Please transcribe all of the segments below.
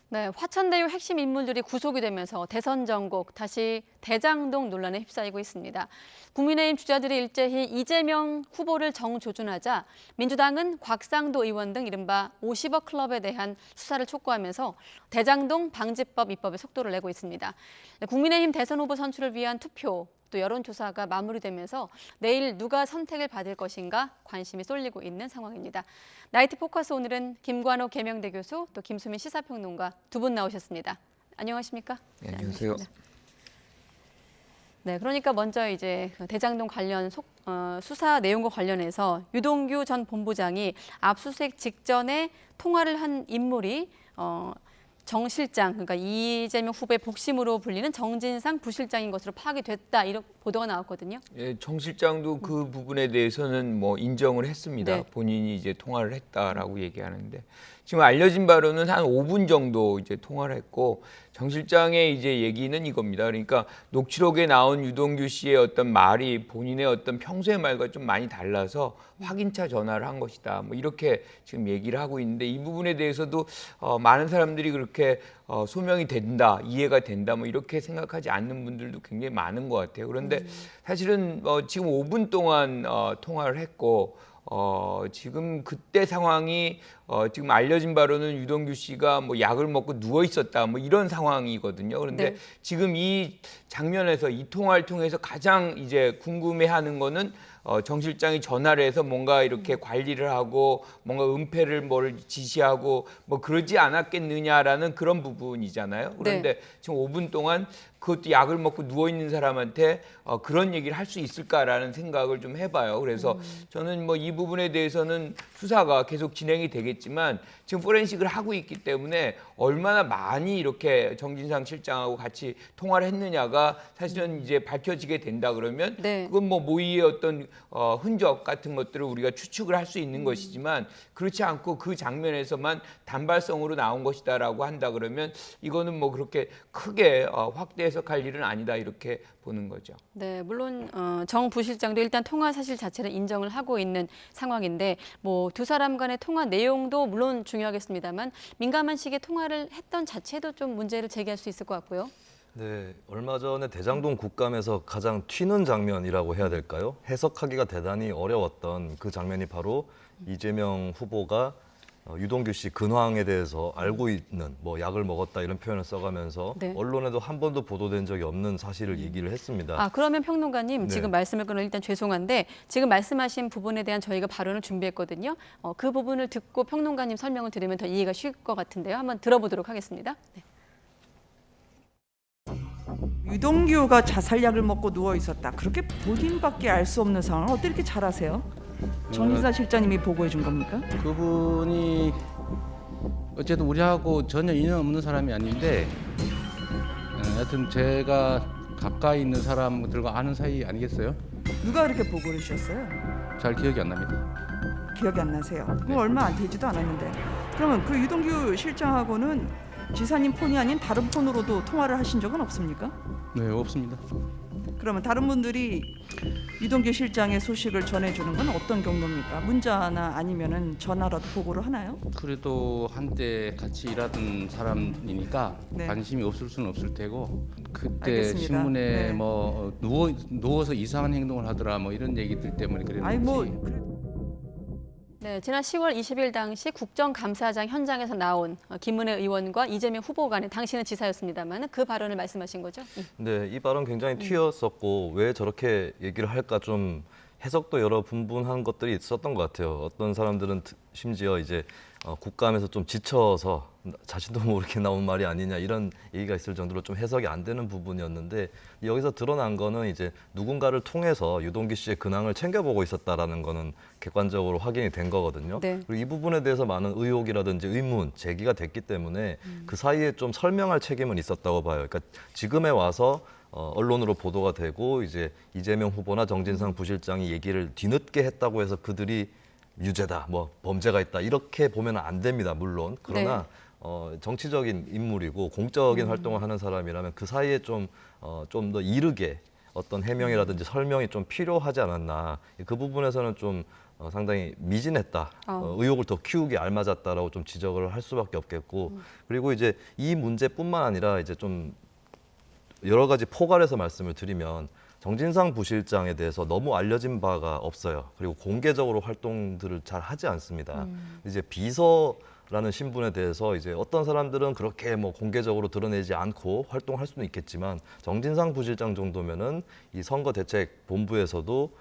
네, 화천대유 핵심 인물들이 구속이 되면서 대선 전국 다시 대장동 논란에 휩싸이고 있습니다. 국민의힘 주자들이 일제히 이재명 후보를 정조준하자 민주당은 곽상도 의원 등 이른바 50억 클럽에 대한 수사를 촉구하면서 대장동 방지법 입법에 속도를 내고 있습니다. 국민의힘 대선 후보 선출을 위한 투표 또 여론조사가 마무리되면서 내일 누가 선택을 받을 것인가 관심이 쏠리고 있는 상황입니다. 나이트 포커스 오늘은 김관호 계명대 교수 또 김수민 시사평론가 두 분 나오셨습니다. 안녕하십니까? 네, 안녕하세요. 네, 그러니까 먼저 이제 대장동 관련 수사 내용과 관련해서 유동규 전 본부장이 압수수색 직전에 통화를 한 인물이 정 실장, 그러니까 이재명 후보의 복심으로 불리는 정진상 부실장인 것으로 파악이 됐다, 이런 보도가 나왔거든요. 예, 정 실장도 그 부분에 대해서는 뭐 인정을 했습니다. 네. 본인이 이제 통화를 했다라고 얘기하는데 지금 알려진 바로는 한 5분 정도 이제 통화를 했고 정 실장의 이제 얘기는 이겁니다. 그러니까 녹취록에 나온 유동규 씨의 어떤 말이 본인의 어떤 평소의 말과 좀 많이 달라서 확인차 전화를 한 것이다. 뭐 이렇게 지금 얘기를 하고 있는데 이 부분에 대해서도 많은 사람들이 그렇게 소명이 된다, 이해가 된다, 뭐 이렇게 생각하지 않는 분들도 굉장히 많은 것 같아요. 그런데 사실은 지금 5분 동안 통화를 했고 지금 그때 상황이 지금 알려진 바로는 유동규 씨가 뭐 약을 먹고 누워 있었다, 뭐 이런 상황이거든요. 그런데 네. 지금 이 장면에서 이 통화를 통해서 가장 이제 궁금해하는 거는 정 실장이 전화를 해서 뭔가 이렇게 관리를 하고 뭔가 은폐를 뭘 지시하고 뭐 그러지 않았겠느냐라는 그런 부분이잖아요. 그런데 지금 5분 동안 그것도 약을 먹고 누워 있는 사람한테 그런 얘기를 할 수 있을까라는 생각을 좀 해봐요. 그래서 저는 뭐 이 부분에 대해서는 수사가 계속 진행이 되겠지만 지금 포렌식을 하고 있기 때문에 얼마나 많이 이렇게 정진상 실장하고 같이 통화를 했느냐가 사실은 이제 밝혀지게 된다 그러면 그건 뭐 모의의 어떤 흔적 같은 것들을 우리가 추측을 할 수 있는 것이지만 그렇지 않고 그 장면에서만 단발성으로 나온 것이다라고 한다 그러면 이거는 뭐 그렇게 크게 확대 해석할 일은 아니다 이렇게 보는 거죠. 네, 물론 정 부실장도 일단 통화 사실 자체를 인정을 하고 있는 상황인데 뭐 두 사람 간의 통화 내용도 물론 중요하겠습니다만 민감한 시기에 통화를 했던 자체도 좀 문제를 제기할 수 있을 것 같고요. 네, 얼마 전에 대장동 국감에서 가장 튀는 장면이라고 해야 될까요? 해석하기가 대단히 어려웠던 그 장면이 바로 이재명 후보가 유동규 씨 근황에 대해서 알고 있는 뭐 약을 먹었다 이런 표현을 써가면서 언론에도 한 번도 보도된 적이 없는 사실을 얘기를 했습니다. 그러면 평론가님 지금 말씀을 끊어 일단 죄송한데 지금 말씀하신 부분에 대한 저희가 발언을 준비했거든요. 그 부분을 듣고 평론가님 설명을 들으면 더 이해가 쉬울 것 같은데요. 한번 들어보도록 하겠습니다. 네. 유동규가 자살약을 먹고 누워 있었다. 그렇게 본인밖에 알 수 없는 상황을 어떻게 이렇게 잘 아세요? 정진상 실장님이 보고해 준 겁니까? 그분이 어쨌든 우리하고 전혀 인연 없는 사람이 아닌데 하여튼 제가 가까이 있는 사람들과 아는 사이 아니겠어요? 누가 그렇게 보고를 주셨어요? 잘 기억이 안 납니다. 기억이 안 나세요? 그럼 얼마 안 되지도 않았는데. 그러면 그 유동규 실장하고는 지사님 폰이 아닌 다른 폰으로도 통화를 하신 적은 없습니까? 네, 없습니다. 그러면 다른 분들이 유동규 실장의 소식을 전해주는 건 어떤 경로입니까? 문자나 아니면은 전화라도 보고를 하나요? 그래도 한때 같이 일하던 사람이니까 관심이 없을 수는 없을 테고 그때 알겠습니다. 신문에 뭐 누워서 이상한 행동을 하더라 뭐 이런 얘기들 때문에 그랬는지. 네, 지난 10월 20일 당시 국정감사장 현장에서 나온 김은혜 의원과 이재명 후보 간에 당시는 지사였습니다만 그 발언을 말씀하신 거죠? 네, 이 발언 굉장히 튀었었고 왜 저렇게 얘기를 할까 좀 해석도 여러 분분한 것들이 있었던 것 같아요. 어떤 사람들은 심지어 이제 국감에서 좀 지쳐서 자신도 모르게 나온 말이 아니냐 이런 얘기가 있을 정도로 좀 해석이 안 되는 부분이었는데 여기서 드러난 거는 이제 누군가를 통해서 유동규 씨의 근황을 챙겨보고 있었다라는 거는 객관적으로 확인이 된 거거든요. 그리고 이 부분에 대해서 많은 의혹이라든지 의문 제기가 됐기 때문에 그 사이에 좀 설명할 책임은 있었다고 봐요. 그러니까 지금에 와서 언론으로 보도가 되고 이제 이재명 후보나 정진상 부실장이 얘기를 뒤늦게 했다고 해서 그들이 유죄다, 뭐 범죄가 있다 이렇게 보면 안 됩니다. 물론 그러나 정치적인 인물이고 공적인 활동을 하는 사람이라면 그 사이에 좀 더 이르게 어떤 해명이라든지 설명이 좀 필요하지 않았나 그 부분에서는 좀 상당히 미진했다, 의혹을 더 키우기 알맞았다라고 좀 지적을 할 수밖에 없겠고, 그리고 이제 이 문제뿐만 아니라 이제 좀 여러 가지 포괄해서 말씀을 드리면 정진상 부실장에 대해서 너무 알려진 바가 없어요. 그리고 공개적으로 활동들을 잘 하지 않습니다. 이제 비서라는 신분에 대해서 이제 어떤 사람들은 그렇게 뭐 공개적으로 드러내지 않고 활동할 수는 있겠지만 정진상 부실장 정도면은 이 선거대책본부에서도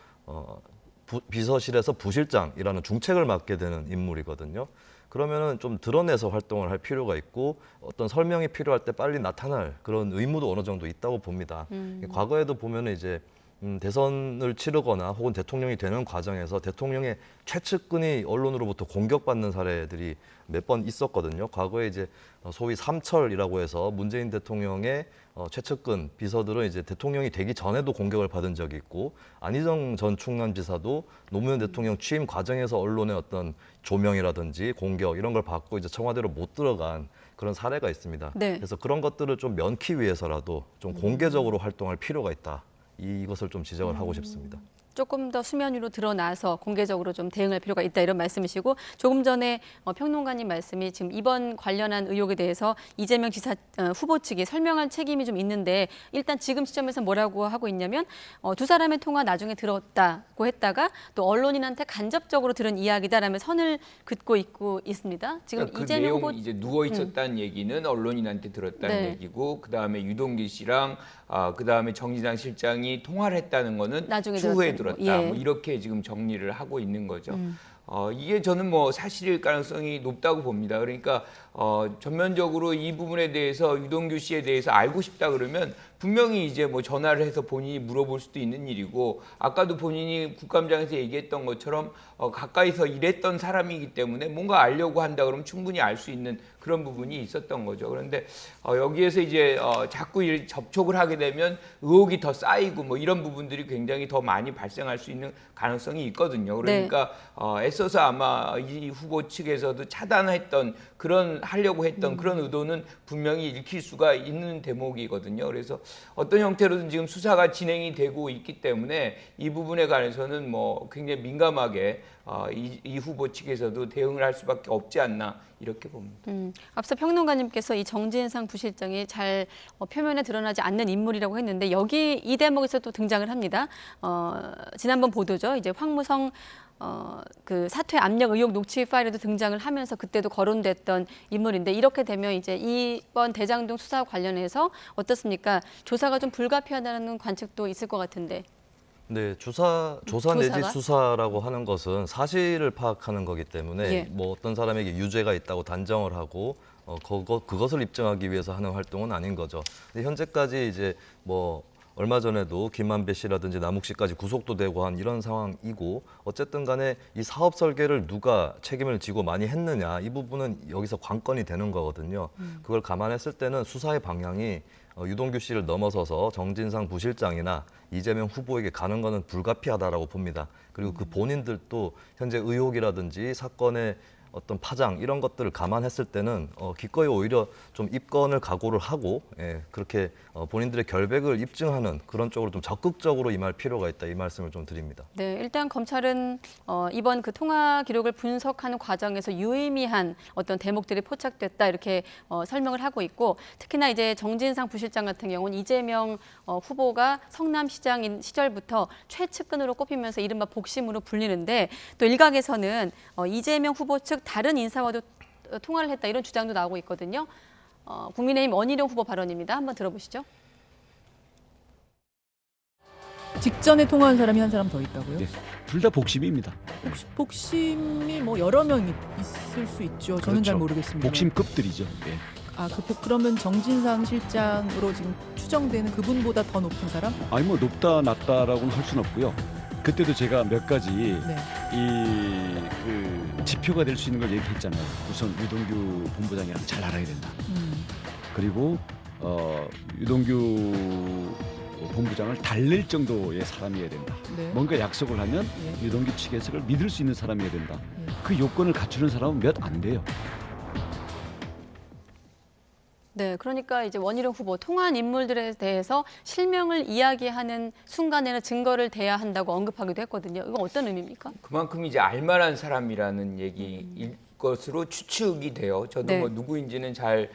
비서실에서 부실장이라는 중책을 맡게 되는 인물이거든요. 그러면은 좀 드러내서 활동을 할 필요가 있고 어떤 설명이 필요할 때 빨리 나타날 그런 의무도 어느 정도 있다고 봅니다. 과거에도 보면은 이제 대선을 치르거나 혹은 대통령이 되는 과정에서 대통령의 최측근이 언론으로부터 공격받는 사례들이 몇 번 있었거든요. 과거에 이제 소위 삼철이라고 해서 문재인 대통령의 최측근 비서들은 이제 대통령이 되기 전에도 공격을 받은 적이 있고, 안희정 전 충남지사도 노무현 대통령 취임 과정에서 언론의 어떤 조명이라든지 공격 이런 걸 받고 이제 청와대로 못 들어간 그런 사례가 있습니다. 네. 그래서 그런 것들을 좀 면키 위해서라도 좀 공개적으로 활동할 필요가 있다. 이것을 좀 지적을 하고 싶습니다. 조금 더 수면 위로 드러나서 공개적으로 좀 대응할 필요가 있다 이런 말씀이시고, 조금 전에 평론가님 말씀이 지금 이번 관련한 의혹에 대해서 이재명 지사 후보 측이 설명할 책임이 좀 있는데, 일단 지금 시점에서 뭐라고 하고 있냐면 두 사람의 통화 나중에 들었다고 했다가 또 언론인한테 간접적으로 들은 이야기다라며 선을 긋고 있습니다. 지금 그러니까 그 이재명 내용 후보 이제 누워 있었다는 얘기는 언론인한테 들었다는 네. 얘기고, 그 다음에 유동규 씨랑 그 다음에 정진상 실장이 통화를 했다는 거는 나중에 추후에 들었다는 들었다. 거. 예. 뭐 이렇게 지금 정리를 하고 있는 거죠. 이게 저는 뭐 사실일 가능성이 높다고 봅니다. 그러니까 전면적으로 이 부분에 대해서 유동규 씨에 대해서 알고 싶다 그러면 분명히 이제 뭐 전화를 해서 본인이 물어볼 수도 있는 일이고, 아까도 본인이 국감장에서 얘기했던 것처럼 가까이서 일했던 사람이기 때문에 뭔가 알려고 한다 그러면 충분히 알 수 있는 그런 부분이 있었던 거죠. 그런데 여기에서 이제 자꾸 접촉을 하게 되면 의혹이 더 쌓이고 뭐 이런 부분들이 굉장히 더 많이 발생할 수 있는 가능성이 있거든요. 그러니까 애써서 아마 이 후보 측에서도 차단했던 그런 하려고 했던 그런 의도는 분명히 읽힐 수가 있는 대목이거든요. 그래서 어떤 형태로든 지금 수사가 진행이 되고 있기 때문에 이 부분에 관해서는 뭐 굉장히 민감하게 이 후보 측에서도 대응을 할 수밖에 없지 않나 이렇게 봅니다. 앞서 평론가님께서 이 정진상 부실장이 잘 표면에 드러나지 않는 인물이라고 했는데, 여기 이 대목에서 또 등장을 합니다. 지난번 보도죠. 이제 황무성 그 사퇴 압력 의혹 녹취 파일에도 등장을 하면서 그때도 거론됐던 인물인데, 이렇게 되면 이제 이번 대장동 수사 관련해서 어떻습니까? 조사가 좀 불가피하다는 관측도 있을 것 같은데. 네, 조사 내지 조사가? 수사라고 하는 것은 사실을 파악하는 거기 때문에 예. 뭐 어떤 사람에게 유죄가 있다고 단정을 하고 그것을 입증하기 위해서 하는 활동은 아닌 거죠. 근데 현재까지 이제 뭐 얼마 전에도 김만배 씨라든지 남욱 씨까지 구속도 되고 한 이런 상황이고, 어쨌든 간에 이 사업 설계를 누가 책임을 지고 많이 했느냐, 이 부분은 여기서 관건이 되는 거거든요. 그걸 감안했을 때는 수사의 방향이 유동규 씨를 넘어서서 정진상 부실장이나 이재명 후보에게 가는 것은 불가피하다라고 봅니다. 그리고 그 본인들도 현재 의혹이라든지 사건의 어떤 파장 이런 것들을 감안했을 때는 기꺼이 오히려 좀 입건을 각오를 하고 그렇게 본인들의 결백을 입증하는 그런 쪽으로 좀 적극적으로 임할 필요가 있다, 이 말씀을 좀 드립니다. 네, 일단 검찰은 이번 그 통화 기록을 분석하는 과정에서 유의미한 어떤 대목들이 포착됐다 이렇게 설명을 하고 있고, 특히나 이제 정진상 부실장 같은 경우는 이재명 후보가 성남시장인 시절부터 최측근으로 꼽히면서 이른바 복심으로 불리는데, 또 일각에서는 이재명 후보 측 다른 인사와도 통화를 했다 이런 주장도 나오고 있거든요. 국민의힘 원희룡 후보 발언입니다. 한번 들어보시죠. 직전에 통화한 사람이 한 사람 더 있다고요? 네, 둘 다 복심입니다. 복심이 뭐 여러 명 있을 수 있죠. 저는 잘 그렇죠. 모르겠습니다. 복심급들이죠. 네. 그러면 정진상 실장으로 지금 추정되는 그분보다 더 높은 사람? 아니 뭐 높다 낮다라고는 할 수는 없고요. 그때도 제가 몇 가지 네. 그 지표가 될 수 있는 걸 얘기했잖아요. 우선 유동규 본부장이랑 잘 알아야 된다. 그리고 유동규 본부장을 달랠 정도의 사람이어야 된다. 네. 뭔가 약속을 하면 예. 유동규 측에서 그걸 믿을 수 있는 사람이어야 된다. 예. 그 요건을 갖추는 사람은 몇 안 돼요. 네, 그러니까 이제 원희룡 후보 통화한 인물들에 대해서 실명을 이야기하는 순간에는 증거를 대야 한다고 언급하기도 했거든요. 이건 어떤 의미입니까? 그만큼 이제 알만한 사람이라는 얘기일 것으로 추측이 돼요. 저도 네. 뭐 누구인지는 잘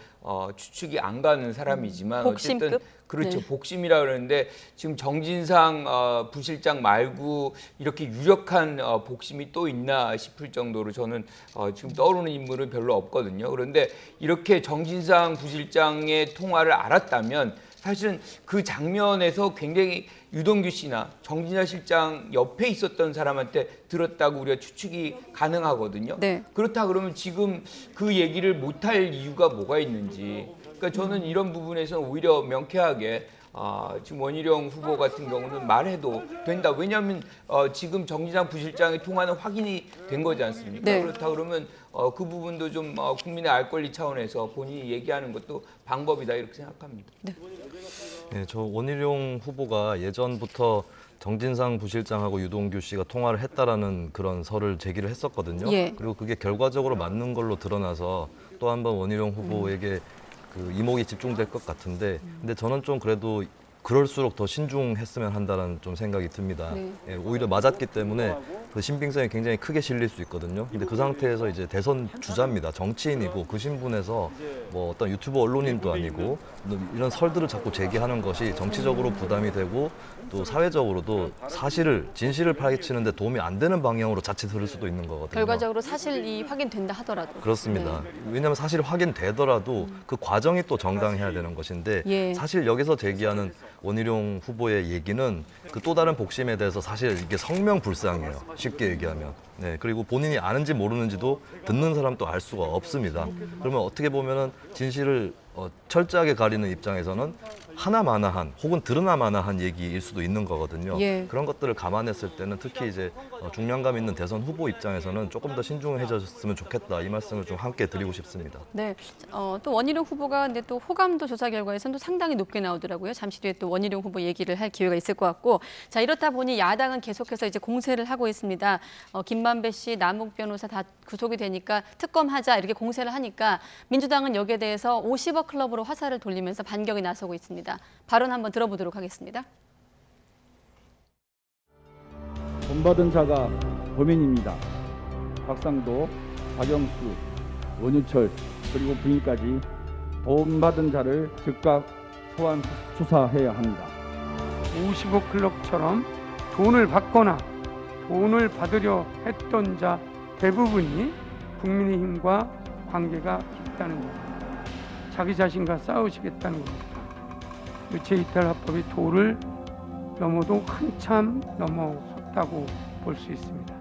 추측이 안 가는 사람이지만 복심급? 어쨌든 그렇죠. 네. 복심이라 그러는데 지금 정진상 부실장 말고 이렇게 유력한 복심이 또 있나 싶을 정도로 저는 지금 떠오르는 인물은 별로 없거든요. 그런데 이렇게 정진상 부실장의 통화를 알았다면 사실은 그 장면에서 굉장히 유동규 씨나 정진상 실장 옆에 있었던 사람한테 들었다고 우리가 추측이 가능하거든요. 네. 그렇다 그러면 지금 그 얘기를 못할 이유가 뭐가 있는지. 그러니까 저는 이런 부분에서는 오히려 명쾌하게 지금 원희룡 후보 같은 경우는 말해도 된다. 왜냐하면 지금 정진상 부실장의 통화는 확인이 된 거지 않습니까? 네. 그렇다 그러면 그 부분도 좀 국민의 알 권리 차원에서 본인이 얘기하는 것도 방법이다 이렇게 생각합니다. 네, 저 원희룡 후보가 예전부터 정진상 부실장하고 유동규 씨가 통화를 했다라는 그런 설을 제기를 했었거든요. 예. 그리고 그게 결과적으로 맞는 걸로 드러나서 또 한 번 원희룡 후보에게 그 이목이 집중될 것 같은데, 근데 저는 좀 그래도 그럴수록 더 신중했으면 한다는 좀 생각이 듭니다. 네. 예, 오히려 맞았기 때문에 그 신빙성이 굉장히 크게 실릴 수 있거든요. 근데 그 상태에서 이제 대선 주자입니다. 정치인이고 그 신분에서 뭐 어떤 유튜브 언론인도 아니고 이런 설들을 자꾸 제기하는 것이 정치적으로 부담이 되고 또 사회적으로도 진실을 파헤치는데 도움이 안 되는 방향으로 자칫 흐를 수도 있는 거거든요. 결과적으로 사실이 확인된다 하더라도. 그렇습니다. 왜냐하면 사실 확인되더라도 그 과정이 또 정당해야 되는 것인데 예. 사실 여기서 제기하는 원희룡 후보의 얘기는 그 또 다른 복심에 대해서 사실 이게 성명불상이에요. 쉽게 얘기하면. 네, 그리고 본인이 아는지 모르는지도 듣는 사람도 알 수가 없습니다. 그러면 어떻게 보면은 진실을 철저하게 가리는 입장에서는 하나마나한 혹은 드러나마나한 얘기일 수도 있는 거거든요. 예. 그런 것들을 감안했을 때는 특히 이제 중량감 있는 대선 후보 입장에서는 조금 더 신중해졌으면 좋겠다 이 말씀을 좀 함께 드리고 싶습니다. 네, 또 원희룡 후보가 근데 또 호감도 조사 결과에서는 또 상당히 높게 나오더라고요. 잠시 뒤에 또 원희룡 후보 얘기를 할 기회가 있을 것 같고, 자 이렇다 보니 야당은 계속해서 이제 공세를 하고 있습니다. 김만배 씨, 남욱 변호사 다 구속이 되니까 특검하자 이렇게 공세를 하니까 민주당은 여기에 대해서 50억 클럽으로 화살을 돌리면서 반격에 나서고 있습니다. 발언 한번 들어보도록 하겠습니다. 돈받은 자가 범인입니다. 곽상도, 박영수, 원유철 그리고 부인까지 돈받은 자를 즉각 소환 수사해야 합니다. 55 클럽처럼 돈을 받거나 돈을 받으려 했던 자 대부분이 국민의힘과 관계가 깊다는 겁니다. 자기 자신과 싸우시겠다는 겁니다. 유체이탈화법이 도를 넘어도 한참 넘어섰다고 볼 수 있습니다.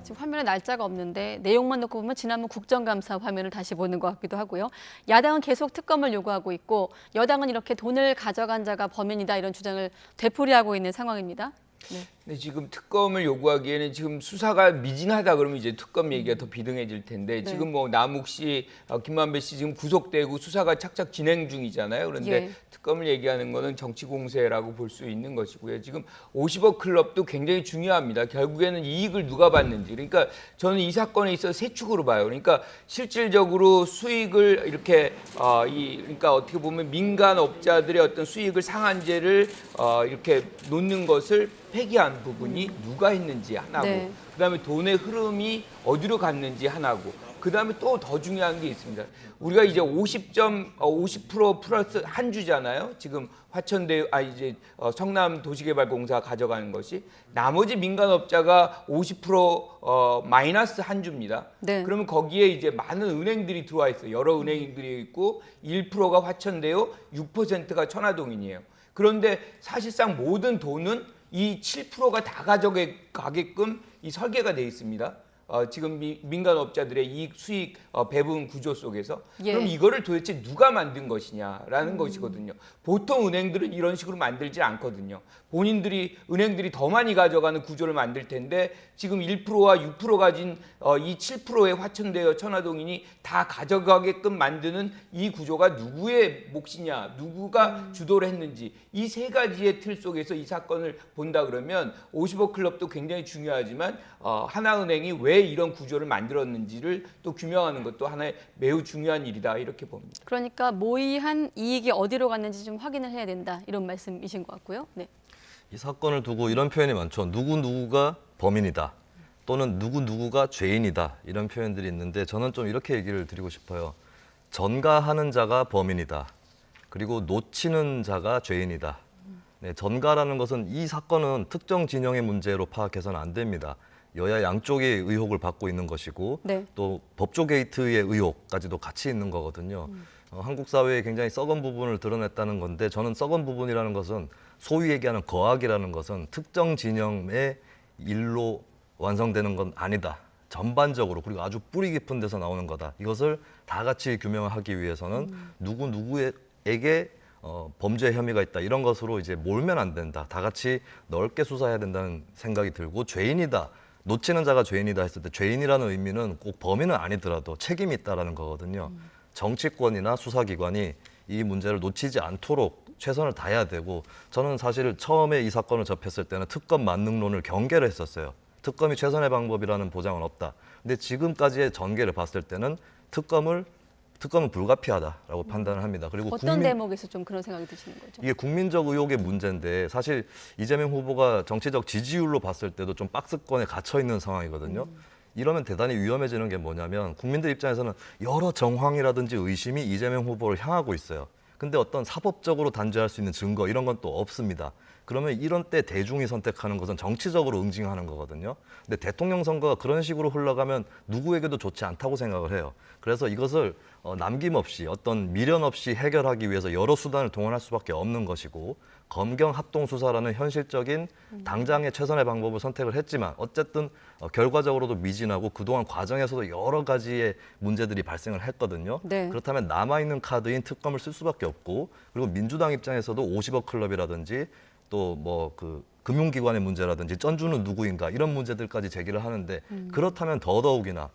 지금 화면에 날짜가 없는데 내용만 놓고 보면 지난번 국정감사 화면을 다시 보는 것 같기도 하고요. 야당은 계속 특검을 요구하고 있고 여당은 이렇게 돈을 가져간 자가 범인이다 이런 주장을 되풀이하고 있는 상황입니다. 네. 근데 지금 특검을 요구하기에는 지금 수사가 미진하다 그러면 이제 특검 얘기가 더 비등해질 텐데 네. 지금 뭐 남욱 씨, 김만배 씨 지금 구속되고 수사가 착착 진행 중이잖아요. 그런데 예. 특검을 얘기하는 거는 정치 공세라고 볼 수 있는 것이고요. 지금 50억 클럽도 굉장히 중요합니다. 결국에는 이익을 누가 받는지. 그러니까 저는 이 사건에 있어서 세 축으로 봐요. 그러니까 실질적으로 수익을 이렇게 그러니까 어떻게 보면 민간업자들의 어떤 수익을 상한제를 이렇게 놓는 것을 폐기한 부분이 누가 했는지 하나고, 네. 그다음에 돈의 흐름이 어디로 갔는지 하나고, 그다음에 또 더 중요한 게 있습니다. 우리가 이제 50% 플러스 한 주잖아요. 지금 화천대 성남 도시개발공사 가져가는 것이, 나머지 민간업자가 50% 마이너스 한 주입니다. 네. 그러면 거기에 이제 많은 은행들이 들어와 있어요. 여러 은행들이 있고 1%가 화천대요, 6%가 천화동인이에요. 그런데 사실상 모든 돈은 이 7%가 다 가져가게끔 이 설계가 돼 있습니다. 지금 민간업자들의 이익 수익 배분 구조 속에서. 예. 그럼 이거를 도대체 누가 만든 것이냐라는 것이거든요. 보통 은행들은 이런 식으로 만들지 않거든요. 은행들이 더 많이 가져가는 구조를 만들 텐데 지금 1%와 6% 가진 이 7%의 화천대유 천화동인이 다 가져가게끔 만드는 이 구조가 누구의 몫이냐, 누구가 주도를 했는지, 이 세 가지의 틀 속에서 이 사건을 본다 그러면 50억 클럽도 굉장히 중요하지만 하나은행이 왜 왜 이런 구조를 만들었는지를 또 규명하는 것도 하나의 매우 중요한 일이다 이렇게 봅니다. 그러니까 모의한 이익이 어디로 갔는지 좀 확인을 해야 된다 이런 말씀이신 것 같고요. 네. 이 사건을 두고 이런 표현이 많죠. 누구누구가 범인이다. 또는 누구누구가 죄인이다. 이런 표현들이 있는데 저는 좀 이렇게 얘기를 드리고 싶어요. 전가하는 자가 범인이다. 그리고 놓치는 자가 죄인이다. 네, 전가라는 것은 이 사건은 특정 진영의 문제로 파악해서는 안 됩니다. 여야 양쪽의 의혹을 받고 있는 것이고 네. 또 법조 게이트의 의혹까지도 같이 있는 거거든요. 한국 사회에 굉장히 썩은 부분을 드러냈다는 건데 저는 썩은 부분이라는 것은 소위 얘기하는 거악이라는 것은 특정 진영의 일로 완성되는 건 아니다. 전반적으로 그리고 아주 뿌리 깊은 데서 나오는 거다. 이것을 다 같이 규명하기 위해서는 누구에게 범죄 혐의가 있다. 이런 것으로 이제 몰면 안 된다. 다 같이 넓게 수사해야 된다는 생각이 들고 죄인이다. 놓치는 자가 죄인이다 했을 때 죄인이라는 의미는 꼭 범인은 아니더라도 책임이 있다라는 거거든요. 정치권이나 수사기관이 이 문제를 놓치지 않도록 최선을 다해야 되고 저는 사실 처음에 이 사건을 접했을 때는 특검 만능론을 경계를 했었어요. 특검이 최선의 방법이라는 보장은 없다. 근데 지금까지의 전개를 봤을 때는 특검은 불가피하다라고 판단을 합니다. 그리고 어떤 대목에서 좀 그런 생각이 드시는 거죠? 이게 국민적 의혹의 문제인데 사실 이재명 후보가 정치적 지지율로 봤을 때도 좀 박스권에 갇혀 있는 상황이거든요. 이러면 대단히 위험해지는 게 뭐냐면 국민들 입장에서는 여러 정황이라든지 의심이 이재명 후보를 향하고 있어요. 근데 어떤 사법적으로 단죄할 수 있는 증거 이런 건 또 없습니다. 그러면 이런 때 대중이 선택하는 것은 정치적으로 응징하는 거거든요. 근데 대통령 선거가 그런 식으로 흘러가면 누구에게도 좋지 않다고 생각을 해요. 그래서 이것을 남김없이 어떤 미련 없이 해결하기 위해서 여러 수단을 동원할 수밖에 없는 것이고 검경 합동 수사라는 현실적인 당장의 최선의 방법을 선택을 했지만 어쨌든 결과적으로도 미진하고 그동안 과정에서도 여러 가지의 문제들이 발생을 했거든요. 네. 그렇다면 남아있는 카드인 특검을 쓸 수밖에 없고 그리고 민주당 입장에서도 50억 클럽이라든지 또 뭐 그 금융기관의 문제라든지 쩐주는 누구인가 이런 문제들까지 제기를 하는데 그렇다면 더더욱이나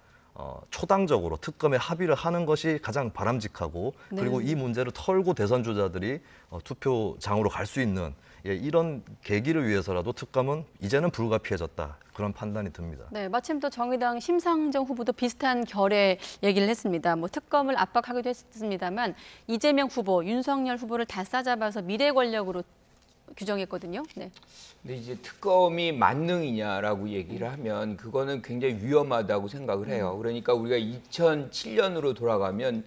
초당적으로 특검에 합의를 하는 것이 가장 바람직하고 그리고 이 문제를 털고 대선 주자들이 투표장으로 갈 수 있는 이런 계기를 위해서라도 특검은 이제는 불가피해졌다. 그런 판단이 듭니다. 네, 마침 또 정의당 심상정 후보도 비슷한 결의 얘기를 했습니다. 뭐 특검을 압박하기도 했습니다만 이재명 후보, 윤석열 후보를 다 싸잡아서 미래 권력으로 규정했거든요. 네. 근데 이제 특검이 만능이냐라고 얘기를 하면 그거는 굉장히 위험하다고 생각을 해요. 그러니까 우리가 2007년으로 돌아가면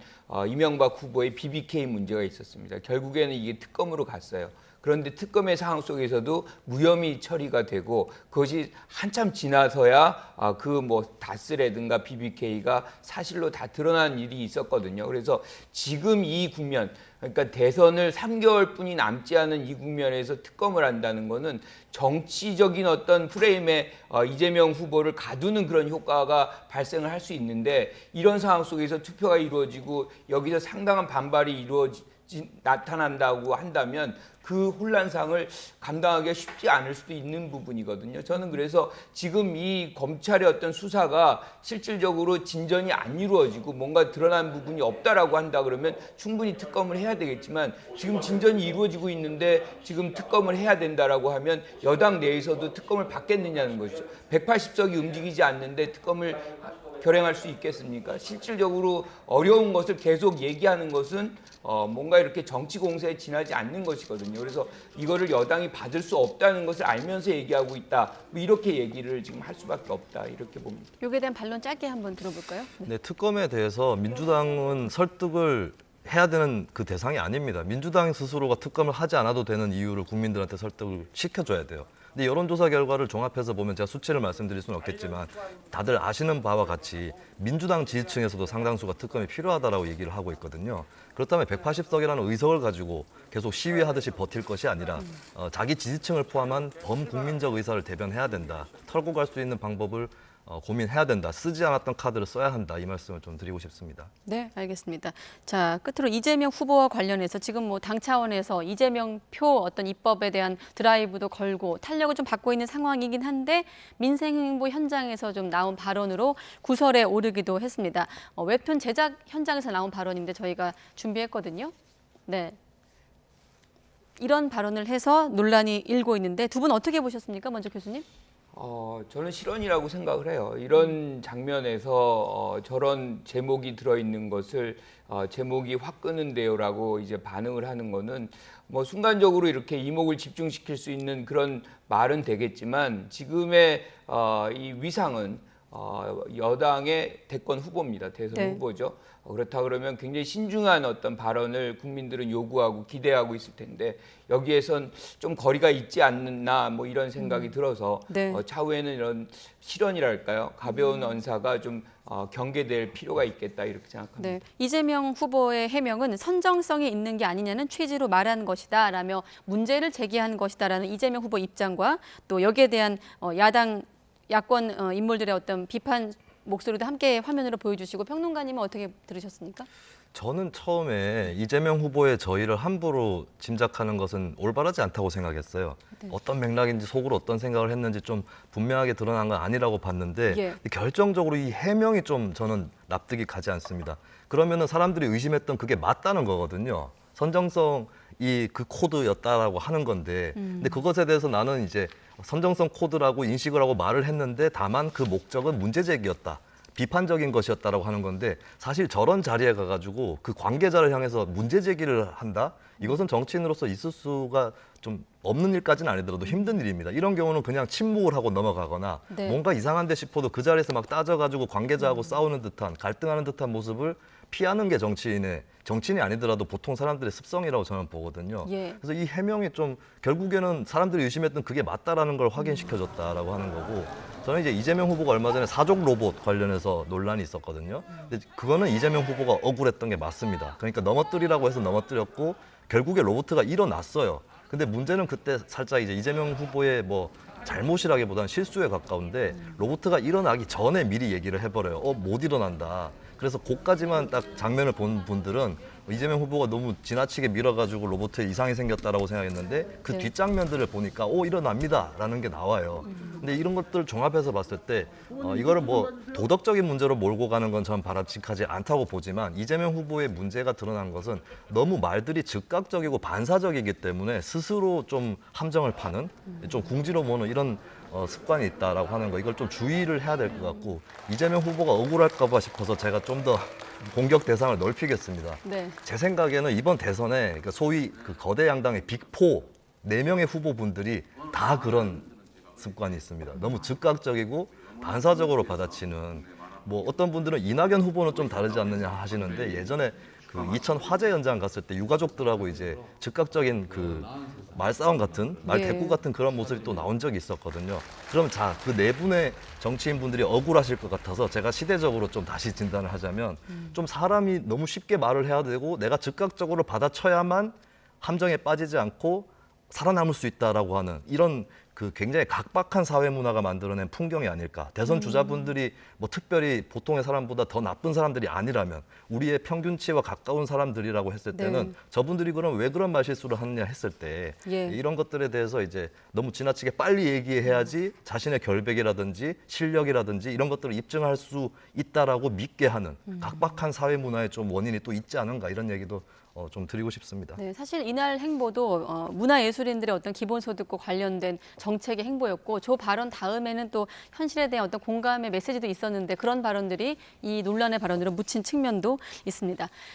이명박 후보의 BBK 문제가 있었습니다. 결국에는 이게 특검으로 갔어요. 그런데 특검의 상황 속에서도 무혐의 처리가 되고 그것이 한참 지나서야 그 뭐 다스라든가 BBK가 사실로 다 드러난 일이 있었거든요. 그래서 지금 이 국면, 그러니까 대선을 3개월뿐이 남지 않은 이 국면에서 특검을 한다는 거는 정치적인 어떤 프레임에 이재명 후보를 가두는 그런 효과가 발생을 할 수 있는데 이런 상황 속에서 투표가 이루어지고 여기서 상당한 반발이 나타난다고 한다면 그 혼란상을 감당하기가 쉽지 않을 수도 있는 부분이거든요. 저는 그래서 지금 이 검찰의 어떤 수사가 실질적으로 진전이 안 이루어지고 뭔가 드러난 부분이 없다라고 한다 그러면 충분히 특검을 해야 되겠지만 지금 진전이 이루어지고 있는데 지금 특검을 해야 된다라고 하면 여당 내에서도 특검을 받겠느냐는 것이죠. 180석이 움직이지 않는데 특검을 결행할 수 있겠습니까? 실질적으로 어려운 것을 계속 얘기하는 것은 뭔가 이렇게 정치 공세에 지나지 않는 것이거든요. 그래서 이거를 여당이 받을 수 없다는 것을 알면서 얘기하고 있다. 뭐 이렇게 얘기를 지금 할 수밖에 없다. 이렇게 봅니다. 여기에 대한 반론 짧게 한번 들어볼까요? 네, 특검에 대해서 민주당은 설득을 해야 되는 그 대상이 아닙니다. 민주당 스스로가 특검을 하지 않아도 되는 이유를 국민들한테 설득을 시켜줘야 돼요. 근데 여론조사 결과를 종합해서 보면 제가 수치를 말씀드릴 수는 없겠지만 다들 아시는 바와 같이 민주당 지지층에서도 상당수가 특검이 필요하다라고 얘기를 하고 있거든요. 그렇다면 180석이라는 의석을 가지고 계속 시위하듯이 버틸 것이 아니라 자기 지지층을 포함한 범국민적 의사를 대변해야 된다. 털고 갈 수 있는 방법을 고민해야 된다. 쓰지 않았던 카드를 써야 한다. 이 말씀을 좀 드리고 싶습니다. 네, 알겠습니다. 자, 끝으로 이재명 후보와 관련해서 지금 뭐 당 차원에서 이재명 표 어떤 입법에 대한 드라이브도 걸고 탄력을 좀 받고 있는 상황이긴 한데 민생행보 현장에서 좀 나온 발언으로 구설에 오르기도 했습니다. 웹툰 제작 현장에서 나온 발언인데 저희가 준비했거든요. 네. 이런 발언을 해서 논란이 일고 있는데 두 분 어떻게 보셨습니까? 먼저 교수님. 저는 실언이라고 생각을 해요. 이런 장면에서 저런 제목이 들어있는 것을 제목이 확 끄는데요라고 이제 반응을 하는 거는 뭐 순간적으로 이렇게 이목을 집중시킬 수 있는 그런 말은 되겠지만 지금의 이 위상은 여당의 대권 후보입니다. 대선 네. 후보죠. 그렇다 그러면 굉장히 신중한 어떤 발언을 국민들은 요구하고 기대하고 있을 텐데 여기에선 좀 거리가 있지 않나 뭐 이런 생각이 들어서 네. 차후에는 이런 실언이랄까요? 가벼운 언사가 좀 경계될 필요가 있겠다 이렇게 생각합니다. 네, 이재명 후보의 해명은 선정성이 있는 게 아니냐는 취지로 말한 것이다라며 문제를 제기한 것이다라는 이재명 후보 입장과 또 여기에 대한 야권 인물들의 어떤 비판 목소리도 함께 화면으로 보여주시고 평론가님은 어떻게 들으셨습니까? 저는 처음에 이재명 후보의 저의를 함부로 짐작하는 것은 올바르지 않다고 생각했어요. 네. 어떤 맥락인지 속으로 어떤 생각을 했는지 좀 분명하게 드러난 건 아니라고 봤는데 예. 결정적으로 이 해명이 좀 저는 납득이 가지 않습니다. 그러면은 사람들이 의심했던 그게 맞다는 거거든요. 선정성이 그 코드였다라고 하는 건데 근데 그것에 대해서 나는 이제 선정성 코드라고 인식을 하고 말을 했는데 다만 그 목적은 문제 제기였다. 비판적인 것이었다라고 하는 건데 사실 저런 자리에 가가지고 그 관계자를 향해서 문제 제기를 한다? 이것은 정치인으로서 있을 수가 좀 없는 일까지는 아니더라도 힘든 일입니다. 이런 경우는 그냥 침묵을 하고 넘어가거나 네. 뭔가 이상한데 싶어도 그 자리에서 막 따져가지고 관계자하고 싸우는 듯한 갈등하는 듯한 모습을 피하는 게 정치인이 아니더라도 보통 사람들의 습성이라고 저는 보거든요. 예. 그래서 이 해명이 좀 결국에는 사람들이 의심했던 그게 맞다라는 걸 확인시켜줬다라고 하는 거고 저는 이제 이재명 후보가 얼마 전에 사족 로봇 관련해서 논란이 있었거든요. 근데 그거는 이재명 후보가 억울했던 게 맞습니다. 그러니까 넘어뜨리라고 해서 넘어뜨렸고 결국에 로봇가 일어났어요. 근데 문제는 그때 살짝 이제 이재명 후보의 뭐 잘못이라기보다는 실수에 가까운데 로봇가 일어나기 전에 미리 얘기를 해버려요. 못 일어난다. 그래서 그까지만 딱 장면을 본 분들은 이재명 후보가 너무 지나치게 밀어가지고 로봇에 이상이 생겼다라고 생각했는데 그 네. 뒷장면들을 보니까 일어납니다라는 게 나와요. 근데 이런 것들 종합해서 봤을 때 이거를 뭐 도덕적인 문제로 몰고 가는 건 전 바람직하지 않다고 보지만 이재명 후보의 문제가 드러난 것은 너무 말들이 즉각적이고 반사적이기 때문에 스스로 좀 함정을 파는 좀 궁지로 모는 이런 습관이 있다라고 하는 거 이걸 좀 주의를 해야 될 것 같고 이재명 후보가 억울할까 봐 싶어서 제가 좀 더 공격 대상을 넓히겠습니다. 네. 제 생각에는 이번 대선에 그러니까 소위 그 거대 양당의 빅4 4명의 후보분들이 다 그런 습관이 있습니다. 너무 즉각적이고 반사적으로 받아치는 뭐 어떤 분들은 이낙연 후보는 좀 다르지 않느냐 하시는데 예전에 그 이천 화재 현장 갔을 때 유가족들하고 이제 즉각적인 그 말싸움 같은 말대꾸 같은 그런 모습이 또 나온 적이 있었거든요. 그럼 그 네 분의 정치인 분들이 억울하실 것 같아서 제가 시대적으로 좀 다시 진단을 하자면 좀 사람이 너무 쉽게 말을 해야 되고 내가 즉각적으로 받아쳐야만 함정에 빠지지 않고 살아남을 수 있다라고 하는 이런 그 굉장히 각박한 사회 문화가 만들어낸 풍경이 아닐까. 대선 주자분들이 뭐 특별히 보통의 사람보다 더 나쁜 사람들이 아니라면 우리의 평균치와 가까운 사람들이라고 했을 때는 네. 저분들이 그럼 왜 그런 말실수를 하느냐 했을 때 예. 이런 것들에 대해서 이제 너무 지나치게 빨리 얘기해야지 자신의 결백이라든지 실력이라든지 이런 것들을 입증할 수 있다라고 믿게 하는 각박한 사회 문화의 좀 원인이 또 있지 않은가 이런 얘기도 좀 드리고 싶습니다. 네, 사실 이날 행보도 문화예술인들의 어떤 기본소득과 관련된 정책의 행보였고 저 발언 다음에는 또 현실에 대한 어떤 공감의 메시지도 있었는데 그런 발언들이 이 논란의 발언으로 묻힌 측면도 있습니다.